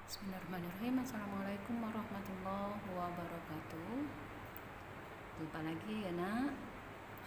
Bismillahirrahmanirrahim. Assalamualaikum warahmatullahi wabarakatuh. Jumpa lagi ya nak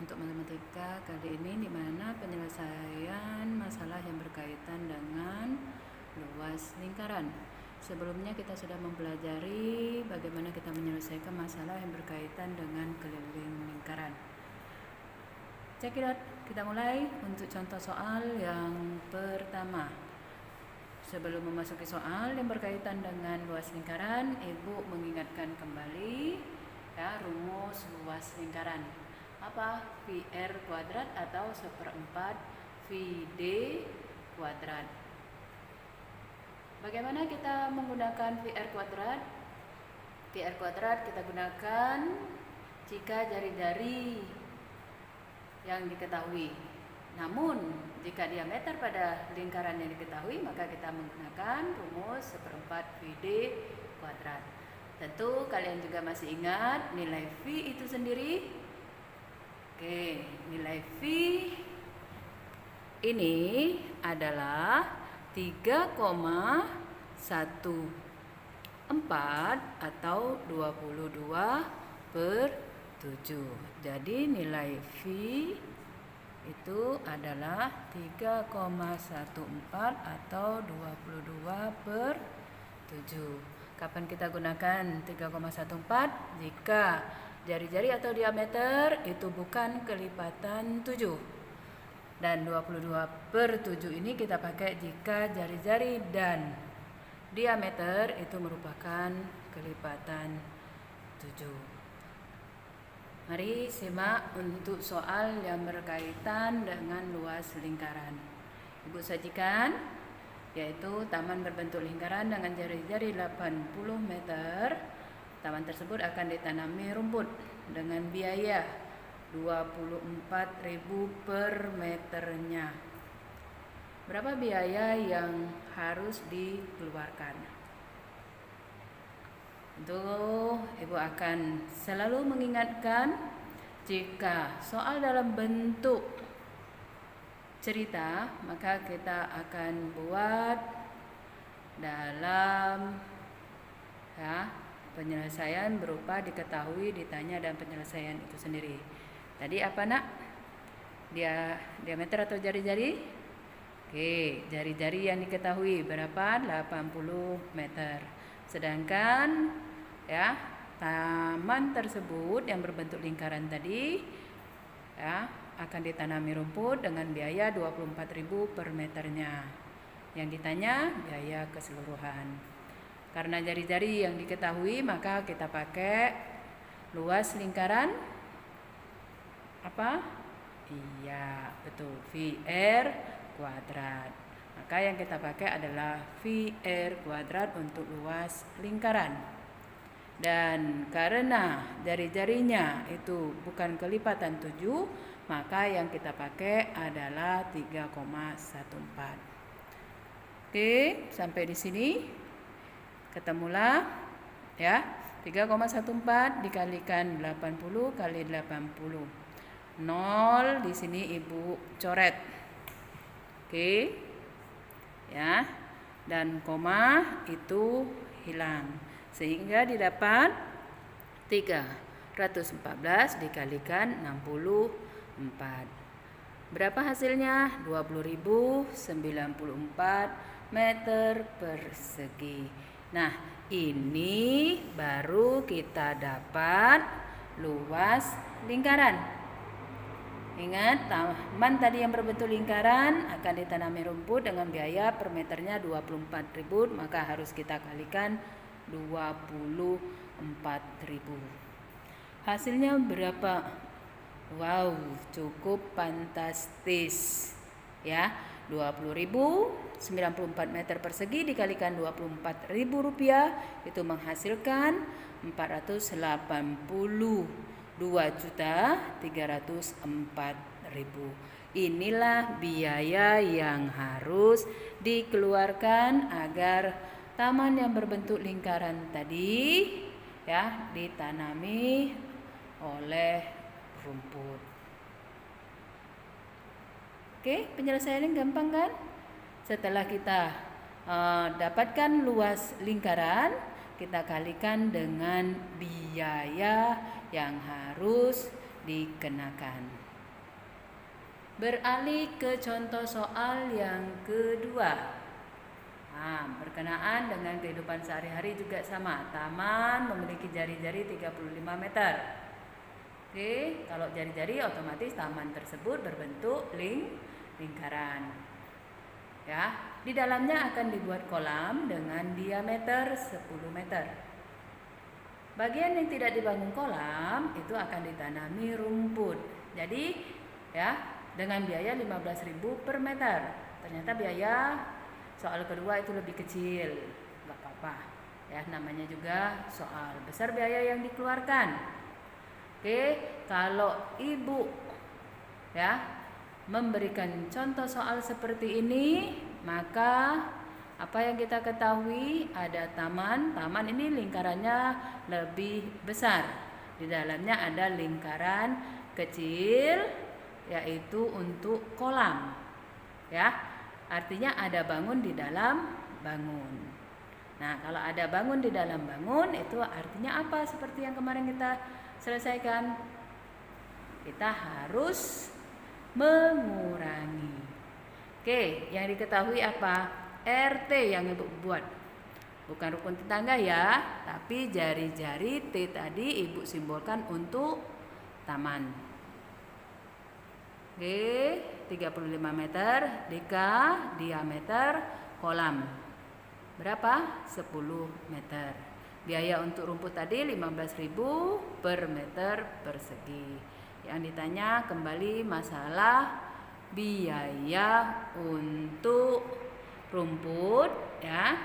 untuk matematika kali ini, di mana penyelesaian masalah yang berkaitan dengan luas lingkaran. Sebelumnya kita sudah mempelajari bagaimana kita menyelesaikan masalah yang berkaitan dengan keliling lingkaran. Cekidot, kita mulai untuk contoh soal yang pertama. Sebelum memasuki soal yang berkaitan dengan luas lingkaran, Ibu mengingatkan kembali ya rumus luas lingkaran. Apa? VR kuadrat atau 1/4 VD kuadrat. Bagaimana kita menggunakan VR kuadrat? VR kuadrat kita gunakan jika jari-jari yang diketahui. Namun, jika diameter pada lingkaran yang diketahui, maka kita menggunakan rumus 1/4 VD kuadrat. Tentu kalian juga masih ingat nilai V itu sendiri. Oke, nilai V ini adalah 3,14 atau 22/7. Jadi nilai V itu adalah 3,14 atau 22/7. Kapan kita gunakan 3,14? Jika jari-jari atau diameter itu bukan kelipatan 7. Dan 22/7 ini kita pakai jika jari-jari dan diameter itu merupakan kelipatan 7. Mari simak untuk soal yang berkaitan dengan luas lingkaran. Ibu sajikan yaitu taman berbentuk lingkaran dengan jari-jari 80 meter. Taman tersebut akan ditanami rumput dengan biaya 24.000 per meternya. Berapa biaya yang harus dikeluarkan? Tentu Ibu akan selalu mengingatkan jika soal dalam bentuk cerita, maka kita akan buat dalam penyelesaian berupa diketahui, ditanya, dan penyelesaian itu sendiri. Tadi apa nak? Diameter atau jari-jari? Oke, jari-jari yang diketahui berapa? 80 meter. Sedangkan taman tersebut yang berbentuk lingkaran tadi akan ditanami rumput dengan biaya 24.000 per meternya. Yang ditanya biaya keseluruhan. Karena jari-jari yang diketahui, maka kita pakai luas lingkaran apa? Iya, betul, VR kuadrat. Maka yang kita pakai adalah VR kuadrat untuk luas lingkaran. Dan karena jari-jarinya itu bukan kelipatan 7, maka yang kita pakai adalah 3,14. Oke, sampai di sini ketemulah ya. 3,14 dikalikan 80 kali 80. 0 di sini Ibu coret. Oke. Ya. Dan koma itu hilang. Sehingga didapat 314 dikalikan 64. Berapa hasilnya? 20.094 meter persegi. Nah, ini baru kita dapat luas lingkaran. Ingat, taman tadi yang berbentuk lingkaran akan ditanami rumput dengan biaya per meternya 24.000, maka harus kita kalikan 24.000. Hasilnya berapa? Wow, cukup fantastis. Ya, 20.094 meter persegi dikalikan 24.000 rupiah itu menghasilkan 482.304.000. Inilah biaya yang harus dikeluarkan agar taman yang berbentuk lingkaran tadi ditanami oleh rumput. Oke, penyelesaiannya gampang kan? Setelah kita dapatkan luas lingkaran, kita kalikan dengan biaya yang harus dikenakan. Beralih ke contoh soal yang kedua. Berkenaan dengan kehidupan sehari-hari juga sama. Taman memiliki jari-jari 35 meter. Oke, kalau jari-jari otomatis taman tersebut berbentuk lingkaran. Ya, di dalamnya akan dibuat kolam dengan diameter 10 meter. Bagian yang tidak dibangun kolam itu akan ditanami rumput. Jadi, ya, dengan biaya 15.000 per meter. Ternyata biaya soal kedua itu lebih kecil, nggak apa-apa. Ya, namanya juga soal besar biaya yang dikeluarkan. Oke, kalau ibu ya memberikan contoh soal seperti ini, maka apa yang kita ketahui ada taman. Taman ini lingkarannya lebih besar. Di dalamnya ada lingkaran kecil, yaitu untuk kolam. Ya. Artinya ada bangun di dalam bangun. Nah, kalau ada bangun di dalam bangun, itu artinya apa? Seperti yang kemarin kita selesaikan. Kita harus mengurangi. Oke, yang diketahui apa? RT yang Ibu buat. Bukan rukun tetangga ya, tapi jari-jari T tadi Ibu simbolkan untuk taman. Oke, 35 meter dika diameter kolam. Berapa? 10 meter. Biaya untuk rumput tadi 15.000 per meter persegi. Yang ditanya kembali masalah biaya untuk rumput ya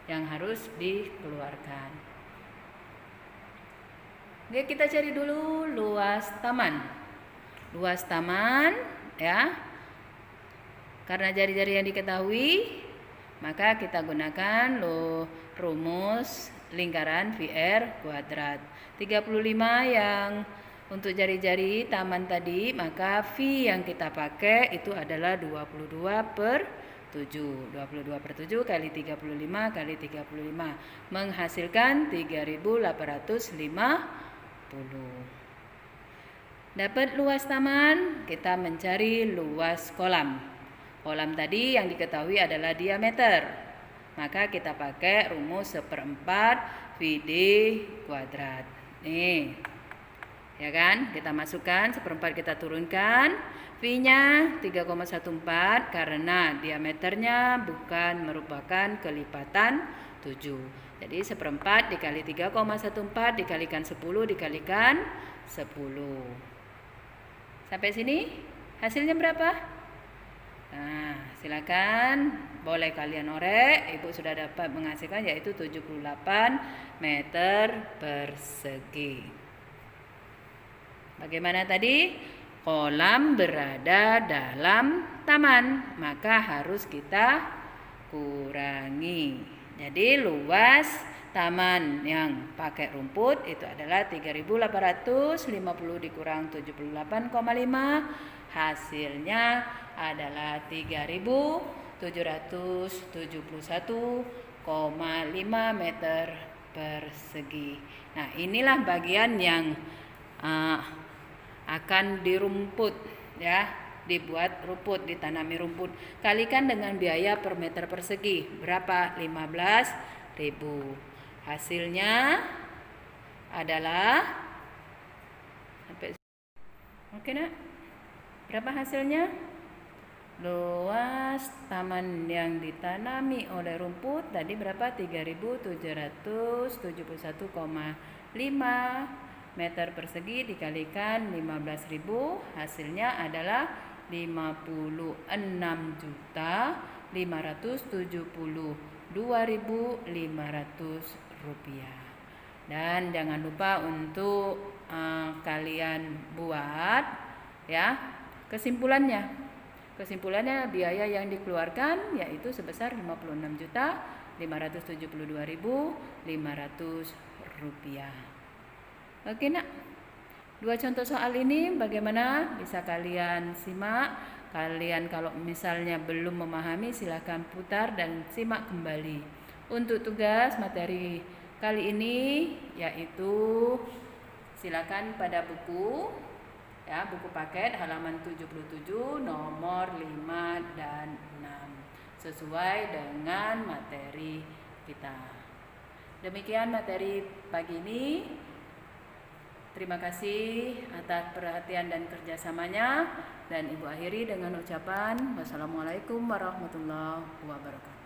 yang harus dikeluarkan. Oke, kita cari dulu luas taman. Luas taman ya. Karena jari-jari yang diketahui, maka kita gunakan rumus lingkaran VR kuadrat. 35 yang untuk jari-jari taman tadi, maka V yang kita pakai itu adalah 22 per 7. 22 per 7 kali 35 kali 35 menghasilkan 3.850. Dapat luas taman, kita mencari luas kolam. Kolam tadi yang diketahui adalah diameter. Maka kita pakai rumus 1/4 VD kuadrat. Nih. Ya kan? Kita masukkan 1/4 kita turunkan. V-nya 3,14 karena diameternya bukan merupakan kelipatan 7. Jadi 1/4 dikali 3,14 dikalikan 10 dikalikan 10. Sampai sini hasilnya berapa? Nah, silakan boleh kalian orek. Ibu sudah dapat menghasilkan yaitu 78 meter persegi. Bagaimana tadi? Kolam berada dalam taman, maka harus kita kurangi. Jadi luas taman yang pakai rumput itu adalah 3.850 dikurang 78,5, hasilnya adalah 3.771,5 meter persegi. Nah, inilah bagian yang akan dirumput ya, dibuat rumput, ditanami rumput. Kalikan dengan biaya per meter persegi. Berapa? 15.000. Hasilnya adalah oke nak? Berapa hasilnya? Luas taman yang ditanami oleh rumput tadi berapa? 3.771,5 meter persegi dikalikan 15.000, hasilnya adalah 56.572.500 rupiah. Dan jangan lupa untuk kalian buat ya kesimpulannya. Kesimpulannya biaya yang dikeluarkan yaitu sebesar 56.572.500 rupiah. Oke nak, 2 contoh soal ini bagaimana bisa kalian simak. Kalian kalau misalnya belum memahami silahkan putar dan simak kembali. Untuk tugas materi kali ini yaitu silakan pada buku ya, buku paket halaman 77 nomor 5 dan 6 sesuai dengan materi kita. Demikian materi pagi ini. Terima kasih atas perhatian dan kerjasamanya, dan Ibu akhiri dengan ucapan wassalamualaikum warahmatullahi wabarakatuh.